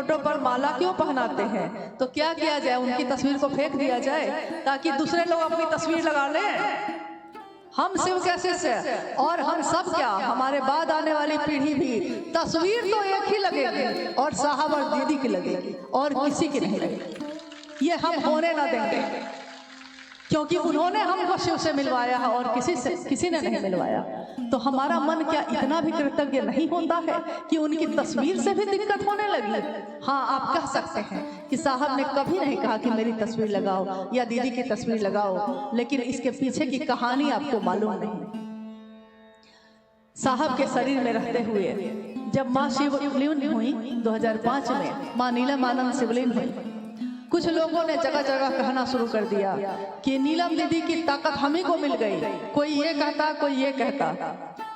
Photo पर माला क्यों पहनाते हैं? तो क्या किया जाए, उनकी तस्वीर को फेंक दिया जाए ताकि दूसरे लोग अपनी तस्वीर लगा लें? हम शिव के शिष्य और हम सब क्या, हमारे बाद आने वाली पीढ़ी भी तस्वीर तो एक ही लगेगी और साहब और दीदी की लगेगी और किसी की नहीं लगेगी। ये हम होने ना देंगे, क्योंकि उन्होंने हमको शिव से मिलवाया है और किसी ने नहीं मिलवाया। तो हमारा मन क्या इतना भी कृतज्ञ नहीं होता है कि उनकी तस्वीर से भी दिक्कत होने लगी? हाँ, आप कह सकते हैं कि साहब ने कभी नहीं कहा कि मेरी तस्वीर लगाओ या दीदी की तस्वीर लगाओ, लेकिन इसके पीछे की कहानी आपको मालूम नहीं। साहब के शरीर में रहते हुए जब माँ शिवलिंग हुई 2005 में, माँ नीलमानंद शिवलिंग हुई, कुछ लोगों ने जगह जगह कहना शुरू कर दिया कि नीलम दीदी की ताकत हम ही को मिल गई। कोई ये कहता, कोई ये कहता,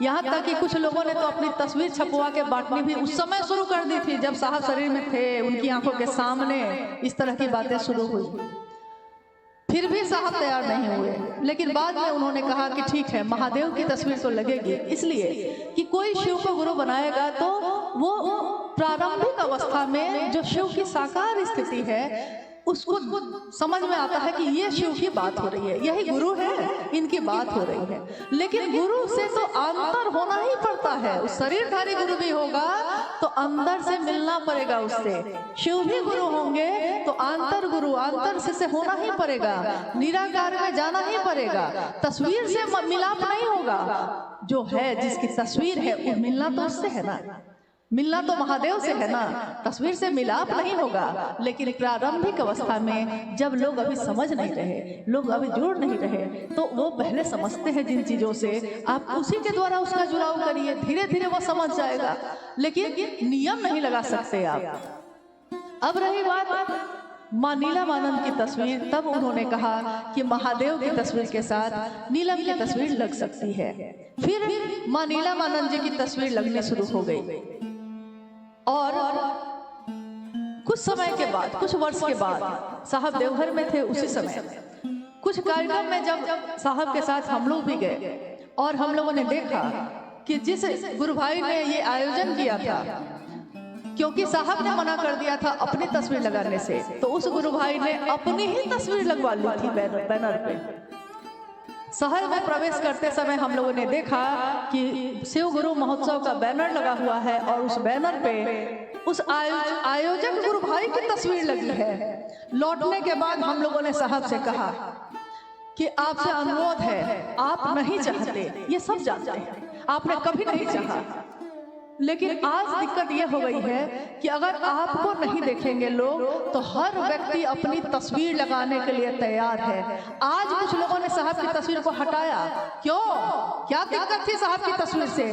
यहाँ तक कि कुछ लोगों ने तो अपनी तस्वीर छपवा के बांटनी भी उस समय शुरू कर दी थी जब साहब शरीर में थे। उनकी आंखों के सामने इस तरह की बातें शुरू हुई, फिर भी साहब तैयार नहीं हुए। लेकिन बाद में उन्होंने कहा कि ठीक है, महादेव की तस्वीर तो लगेगी, इसलिए कि कोई शिव को गुरु बनाएगा तो वो प्रारंभिक अवस्था में जो शिव की साकार स्थिति है उसको समझ में आता है कि ये शिव की बात हो रही है, यही गुरु है, इनकी बात हो रही है। लेकिन गुरु से तो अंतर होना ही पड़ता है। उस शरीरधारी गुरु भी होगा तो अंदर से मिलना पड़ेगा उससे। शिव भी गुरु होंगे तो अंतर गुरु, अंतर से होना ही पड़ेगा, निराकार में जाना ही पड़ेगा। तस्वीर से मिलाप नहीं होगा। जो है, जिसकी तस्वीर है, वो मिलना तो उससे है ना, मिलना तो महादेव से है ना, तस्वीर से मिलाप नहीं होगा। लेकिन प्रारंभिक अवस्था में जब लोग अभी समझ नहीं रहे, लोग अभी जुड़ नहीं रहे, तो वो पहले समझते हैं जिन चीजों से, आप उसी के द्वारा उसका जुड़ाव करिए, धीरे धीरे वो समझ जाएगा। लेकिन नियम नहीं लगा सकते आप। अब रही बात माँ नीलमानंद की तस्वीर, तब उन्होंने कहा कि महादेव की तस्वीर के साथ नीलम की तस्वीर लग सकती है। फिर माँ नीलमानंद जी की तस्वीर लगने शुरू हो गई और कुछ समय के बाद, कुछ वर्ष के बाद, साहब देवघर में थे उसी समय, कुछ कार्यक्रम में जब साहब के साथ हम लोग भी गए और हम लोगों ने देखा कि जिस गुरु भाई ने ये आयोजन किया था, क्योंकि साहब ने मना कर दिया था अपनी तस्वीर लगाने से, तो उस गुरु भाई ने अपनी ही तस्वीर लगवा ली थी बैनर पे। शहर में प्रवेश करते समय हम लोगों ने देखा कि शिव गुरु महोत्सव का बैनर लगा हुआ है और उस बैनर पे उस आयोजक गुरु भाई की तस्वीर लगी है। लौटने के बाद हम लोगों ने साहब से कहा कि आपसे अनुरोध है, आप नहीं चाहते, ये सब जानते हैं, आपने कभी नहीं चाहा, लेकिन आज दिक्कत ये हो गई है कि अगर आपको नहीं देखेंगे लोग तो हर व्यक्ति अपनी तस्वीर लगाने के लिए तैयार है। आज कुछ लोगों ने साहब की तस्वीर को हटाया, क्यों, क्या दिक्कत थी साहब की तस्वीर से?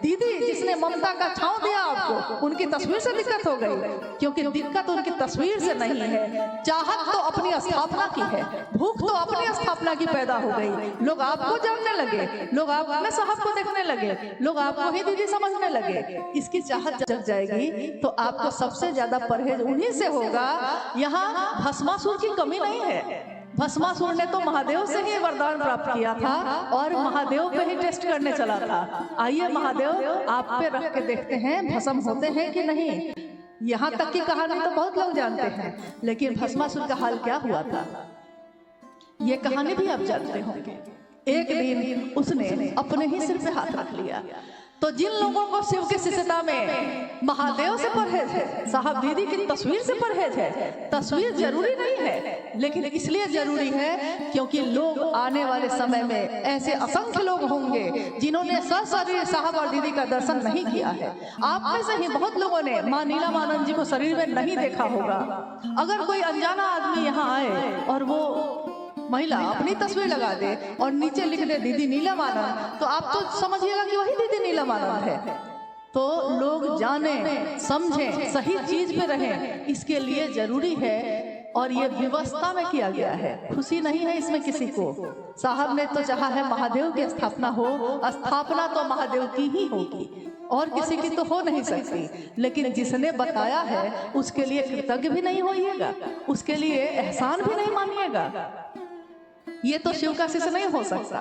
दीदी जिसने ममता का छांव दिया आपको, उनकी तस्वीर से दिक्कत हो गई, क्योंकि दिक्कत उनकी तस्वीर से नहीं है। चाहत तो अपनी स्थापना की है, भूख तो अपनी स्थापना की पैदा हो गई। लोग आपको जानने लगे, लोग आप में साहब को देखने लगे, लोग आपको ही दीदी समझने लगे। इसकी चाहत जग जाएगी तो आपको सबसे ज्यादा परहेज उन्हीं से होगा। यहाँ भस्मासुर की कमी नहीं है। भस्मासुर ने तो महादेव से ही वरदान प्राप्त किया था और महादेव पे ही टेस्ट करने चला था। आइए महादेव आप पे रख के देखते हैं भस्म होते हैं कि नहीं। यहाँ तक की कहानी तो बहुत लोग जानते हैं, लेकिन भस्मासुर का हाल क्या हुआ था ये कहानी भी आप जानते होंगे। एक दिन उसने अपने ही सिर पे हाथ रख लिया। तो जिन लोगों को शिव की शिष्यता में महादेव से परहेज है, साहब दीदी की तस्वीर से परहेज है। तस्वीर जरूरी नहीं है, लेकिन इसलिए जरूरी है क्योंकि लोग आने वाले समय में ऐसे असंख्य लोग होंगे जिन्होंने सशरीर साहब और दीदी का दर्शन नहीं किया है। आप में से ही बहुत लोगों ने माँ नीलमानंद जी को शरीर में नहीं देखा होगा। अगर कोई अनजाना आदमी यहाँ आए और वो महिला अपनी तस्वीर लगा दे और नीचे लिख दे दीदी नीलमानंद, तो आप तो समझिएगा कि वही दीदी नीलमानंद है। तो लोग जाने समझें, सही चीज पे रहें, इसके लिए जरूरी है और ये व्यवस्था में किया गया है। खुशी नहीं है इसमें किसी को। साहब ने तो चाहा है महादेव की स्थापना हो, स्थापना तो महादेव की ही होगी और किसी की तो हो नहीं सकती। लेकिन जिसने बताया है उसके लिए कृतज्ञ भी नहीं होइएगा, उसके लिए एहसान भी नहीं मानिएगा। ये तो शिव का शिष्य नहीं हो सकता।